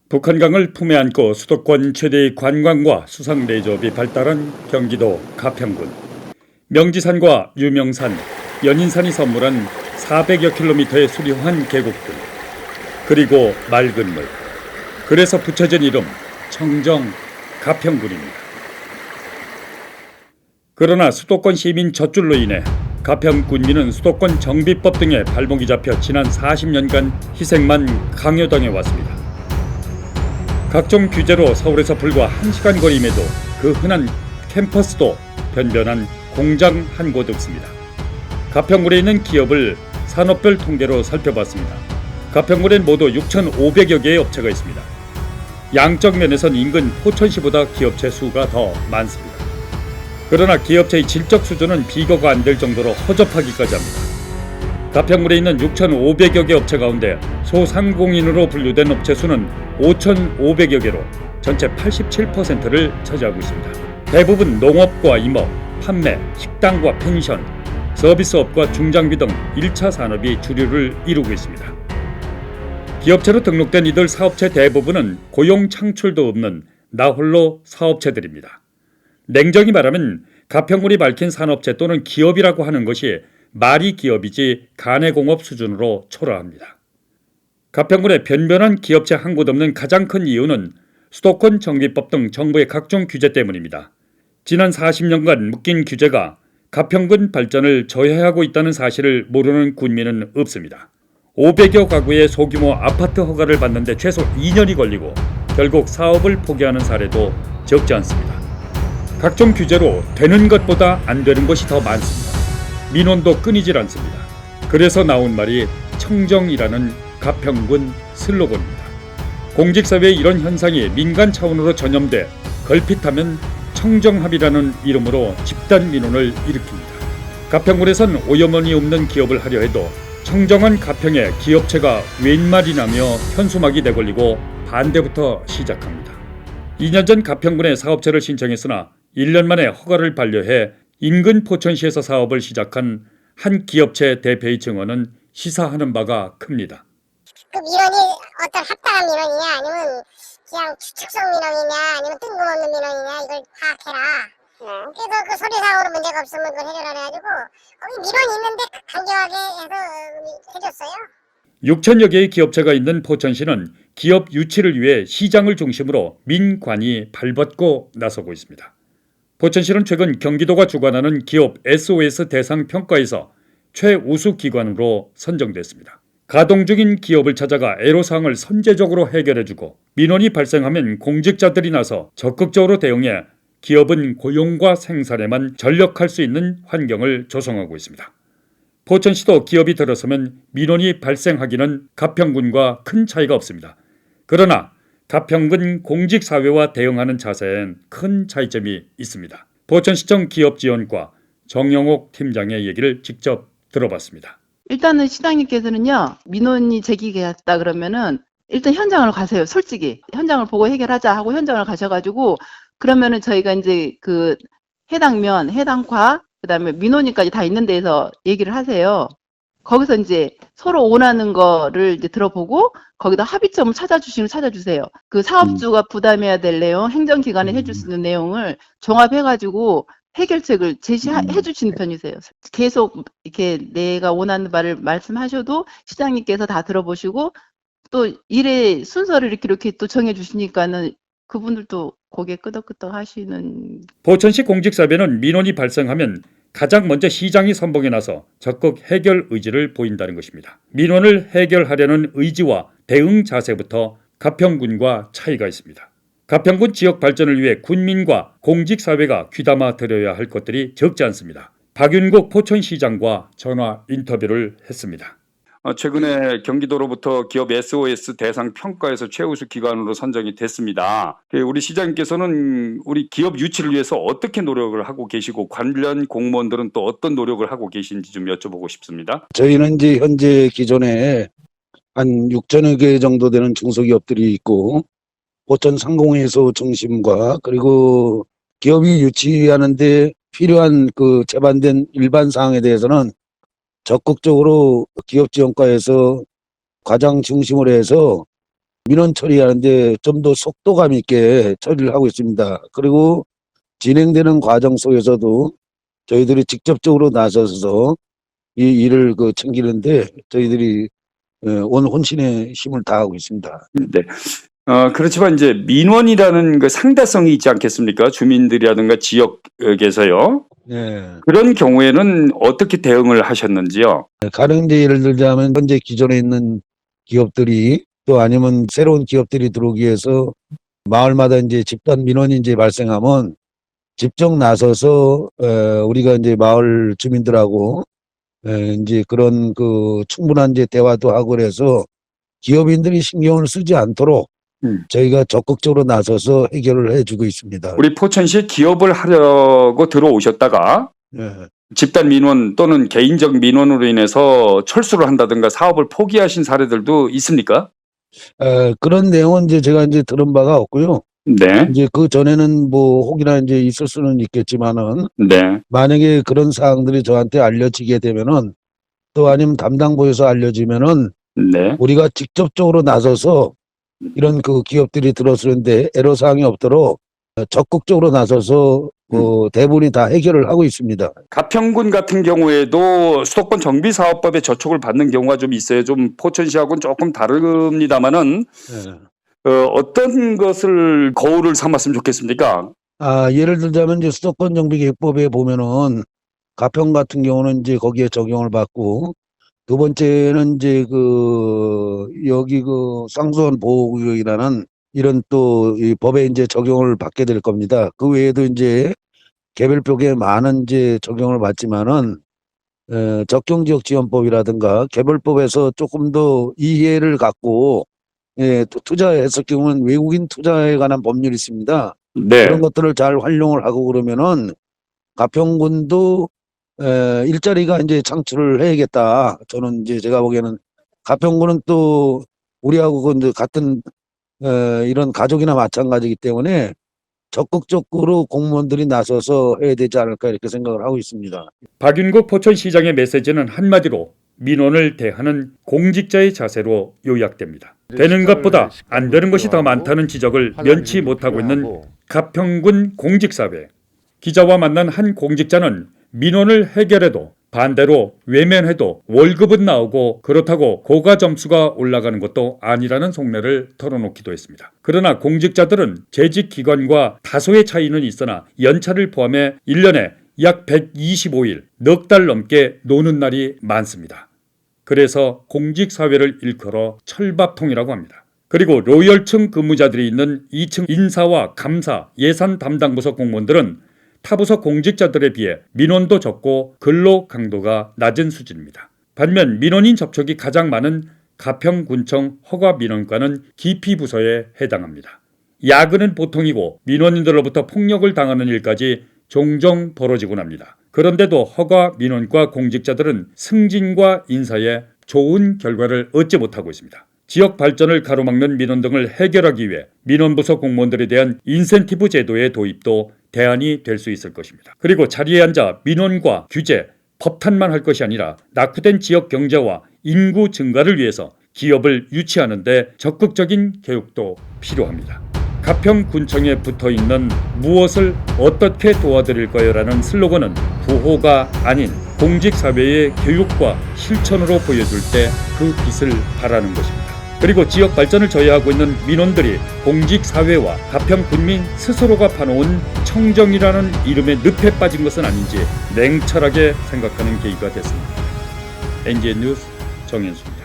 북한강을 품에 안고 수도권 최대의 관광과 수상 레저업이 발달한 경기도 가평군. 명지산과 유명산, 연인산이 선물한 400여 킬로미터의 수려한 계곡들, 그리고 맑은 물. 그래서 붙여진 이름 청정 가평군입니다. 그러나 수도권 시민 젖줄로 인해 가평군민은 수도권 정비법 등에 발목이 잡혀 지난 40년간 희생만 강요당해 왔습니다. 각종 규제로 서울에서 불과 1시간 거리임에도 그 흔한 캠퍼스도 변변한 공장 한 곳 없습니다. 가평군에 있는 기업을 산업별 통계로 살펴봤습니다. 가평군엔 모두 6,500여 개의 업체가 있습니다. 양적 면에선 인근 포천시보다 기업체 수가 더 많습니다. 그러나 기업체의 질적 수준은 비교가 안 될 정도로 허접하기까지 합니다. 가평군에 있는 6,500여 개 업체 가운데 소상공인으로 분류된 업체 수는 5,500여 개로 전체 87%를 차지하고 있습니다. 대부분 농업과 임업, 판매, 식당과 펜션, 서비스업과 중장비 등 1차 산업이 주류를 이루고 있습니다. 기업체로 등록된 이들 사업체 대부분은 고용 창출도 없는 나홀로 사업체들입니다. 냉정히 말하면 가평군이 밝힌 산업체 또는 기업이라고 하는 것이 말이 기업이지 가내공업 수준으로 초라합니다. 가평군에 변변한 기업체 한 곳 없는 가장 큰 이유는 수도권 정비법 등 정부의 각종 규제 때문입니다. 지난 40년간 묶인 규제가 가평군 발전을 저해하고 있다는 사실을 모르는 군민은 없습니다. 500여 가구의 소규모 아파트 허가를 받는데 최소 2년이 걸리고 결국 사업을 포기하는 사례도 적지 않습니다. 각종 규제로 되는 것보다 안 되는 것이 더 많습니다. 민원도 끊이질 않습니다. 그래서 나온 말이 청정이라는 가평군 슬로건입니다. 공직사회의 이런 현상이 민간 차원으로 전염돼 걸핏하면 청정합이라는 이름으로 집단 민원을 일으킵니다. 가평군에선 오염원이 없는 기업을 하려 해도 청정한 가평에 기업체가 웬 말이냐며 현수막이 내걸리고 반대부터 시작합니다. 2년 전 가평군에 사업체를 신청했으나 1년 만에 허가를 반려해 인근 포천시에서 사업을 시작한 한 기업체 대표의 증언은 시사하는 바가 큽니다. 그 민원이 어떤 합당한 민원이냐 아니면 그냥 추측성 민원이냐 아니면 뜬금없는 민원이냐 이걸 파악해라. 그래서 그 서류상으로 문제가 없으면 그걸 해결하라 해가지고 거기 민원이 있는데 간결하게 해서 해줬어요. 6천여 개의 기업체가 있는 포천시는 기업 유치를 위해 시장을 중심으로 민관이 발벗고 나서고 있습니다. 포천시는 최근 경기도가 주관하는 기업 SOS 대상 평가에서 최우수 기관으로 선정됐습니다. 가동 중인 기업을 찾아가 애로사항을 선제적으로 해결해주고 민원이 발생하면 공직자들이 나서 적극적으로 대응해 기업은 고용과 생산에만 전력할 수 있는 환경을 조성하고 있습니다. 포천시도 기업이 들어서면 민원이 발생하기는 가평군과 큰 차이가 없습니다. 그러나 가평군 공직사회와 대응하는 자세엔 큰 차이점이 있습니다. 포천시청 기업지원과 정영옥 팀장의 얘기를 직접 들어봤습니다. 일단은 시장님께서는요, 민원이 제기됐다 그러면은 일단 현장을 가세요. 솔직히 현장을 보고 해결하자 하고 현장을 가셔가지고 그러면은 저희가 이제 그 해당면, 해당과 그다음에 민원인까지 다 있는 데에서 얘기를 하세요. 거기서 이제 서로 원하는 거를 이제 들어보고 거기다 합의점을 찾아주세요. 그 사업주가 부담해야 될 내용, 행정기관에 해줄 수 있는 내용을 종합해가지고 해결책을 제시해 주시는 편이세요. 계속 이렇게 내가 원하는 바를 말씀하셔도 시장님께서 다 들어보시고 또 일의 순서를 이렇게 또 정해 주시니까는 그분들도 고개 끄덕끄덕 하시는. 포천시 공직사회는 민원이 발생하면 가장 먼저 시장이 선봉에 나서 적극 해결 의지를 보인다는 것입니다. 민원을 해결하려는 의지와 대응 자세부터 가평군과 차이가 있습니다. 가평군 지역 발전을 위해 군민과 공직사회가 귀담아 들여야 할 것들이 적지 않습니다. 박윤국 포천시장과 전화 인터뷰를 했습니다. 최근에 경기도로부터 기업 SOS 대상 평가에서 최우수 기관으로 선정이 됐습니다. 우리 시장님께서는 우리 기업 유치를 위해서 어떻게 노력을 하고 계시고 관련 공무원들은 또 어떤 노력을 하고 계신지 좀 여쭤보고 싶습니다. 저희는 이제 현재 기존에 한 6천여 개 정도 되는 중소기업들이 있고 포천 상공회소 중심과 그리고 기업이 유치하는데 필요한 그 제반된 일반 사항에 대해서는 적극적으로 기업지원과에서 과장 중심으로 해서 민원 처리하는데 좀 더 속도감 있게 처리를 하고 있습니다. 그리고 진행되는 과정 속에서도 저희들이 직접적으로 나서서 이 일을 챙기는데 저희들이 온 혼신의 힘을 다하고 있습니다. 네. 그렇지만 이제 민원이라는 그 상대성이 있지 않겠습니까? 주민들이라든가 지역에서요. 네. 그런 경우에는 어떻게 대응을 하셨는지요? 가령 이제 예를 들자면 현재 기존에 있는 기업들이 또 아니면 새로운 기업들이 들어오기 위해서 마을마다 이제 집단 민원이 이제 발생하면 직접 나서서 우리가 이제 마을 주민들하고 이제 그런 충분한 이제 대화도 하고 그래서 기업인들이 신경을 쓰지 않도록 저희가 적극적으로 나서서 해결을 해주고 있습니다. 우리 포천시 기업을 하려고 들어오셨다가 네. 집단 민원 또는 개인적 민원으로 인해서 철수를 한다든가 사업을 포기하신 사례들도 있습니까? 그런 내용은 이제 제가 이제 들은 바가 없고요. 네. 이제 그 전에는 뭐 혹이나 이제 있을 수는 있겠지만은 네. 만약에 그런 사항들이 저한테 알려지게 되면은 또 아니면 담당부에서 알려지면은 네. 우리가 직접적으로 나서서 이런 기업들이 들어서는데 애로사항이 없도록 적극적으로 나서서 대부분이 다 해결을 하고 있습니다. 가평군 같은 경우에도 수도권 정비사업법에 저촉을 받는 경우가 좀 있어요. 좀 포천시하고는 조금 다릅니다만은 어떤 것을 거울을 삼았으면 좋겠습니까? 예를 들자면 이제 수도권 정비계획법에 보면은 가평 같은 경우는 이제 거기에 적용을 받고 두 번째는 이제 여기 상수원 보호구역이라는 이런 또 이 법에 이제 적용을 받게 될 겁니다. 그 외에도 이제 개별법에 많은 이제 적용을 받지만은 적경지역지원법이라든가 개별법에서 조금 더 이해를 갖고 또 투자했을 경우는 외국인 투자에 관한 법률이 있습니다. 네. 그런 것들을 잘 활용을 하고 그러면은 가평군도 일자리가 이제 창출을 해야겠다. 저는 이제 제가 보기에는 가평군은 또 우리하고 이제 같은 이런 가족이나 마찬가지이기 때문에 적극적으로 공무원들이 나서서 해야 되지 않을까 이렇게 생각을 하고 있습니다. 박윤국 포천시장의 메시지는 한마디로 민원을 대하는 공직자의 자세로 요약됩니다. 되는 것보다 안 되는 것이 더 많다는 지적을 면치 못하고 있는 가평군 공직사회. 기자와 만난 한 공직자는 민원을 해결해도 반대로 외면해도 월급은 나오고 그렇다고 고가 점수가 올라가는 것도 아니라는 속내를 털어놓기도 했습니다. 그러나 공직자들은 재직 기간과 다소의 차이는 있으나 연차를 포함해 1년에 약 125일, 넉 달 넘게 노는 날이 많습니다. 그래서 공직사회를 일컬어 철밥통이라고 합니다. 그리고 로열층 근무자들이 있는 2층 인사와 감사, 예산 담당부서 공무원들은 타부서 공직자들에 비해 민원도 적고 근로 강도가 낮은 수준입니다. 반면 민원인 접촉이 가장 많은 가평군청 허가민원과는 기피부서에 해당합니다. 야근은 보통이고 민원인들로부터 폭력을 당하는 일까지 종종 벌어지곤 합니다. 그런데도 허가민원과 공직자들은 승진과 인사에 좋은 결과를 얻지 못하고 있습니다. 지역 발전을 가로막는 민원 등을 해결하기 위해 민원부서 공무원들에 대한 인센티브 제도의 도입도 대안이 될 수 있을 것입니다. 그리고 자리에 앉아 민원과 규제, 법탄만 할 것이 아니라 낙후된 지역 경제와 인구 증가를 위해서 기업을 유치하는 데 적극적인 교육도 필요합니다. 가평군청에 붙어있는 무엇을 어떻게 도와드릴까요? 라는 슬로건은 부호가 아닌 공직사회의 교육과 실천으로 보여줄 때 그 빛을 발하는 것입니다. 그리고 지역 발전을 저해하고 있는 민원들이 공직사회와 가평군민 스스로가 파놓은 청정이라는 이름의 늪에 빠진 것은 아닌지 냉철하게 생각하는 계기가 됐습니다. NGN 뉴스 정현수입니다.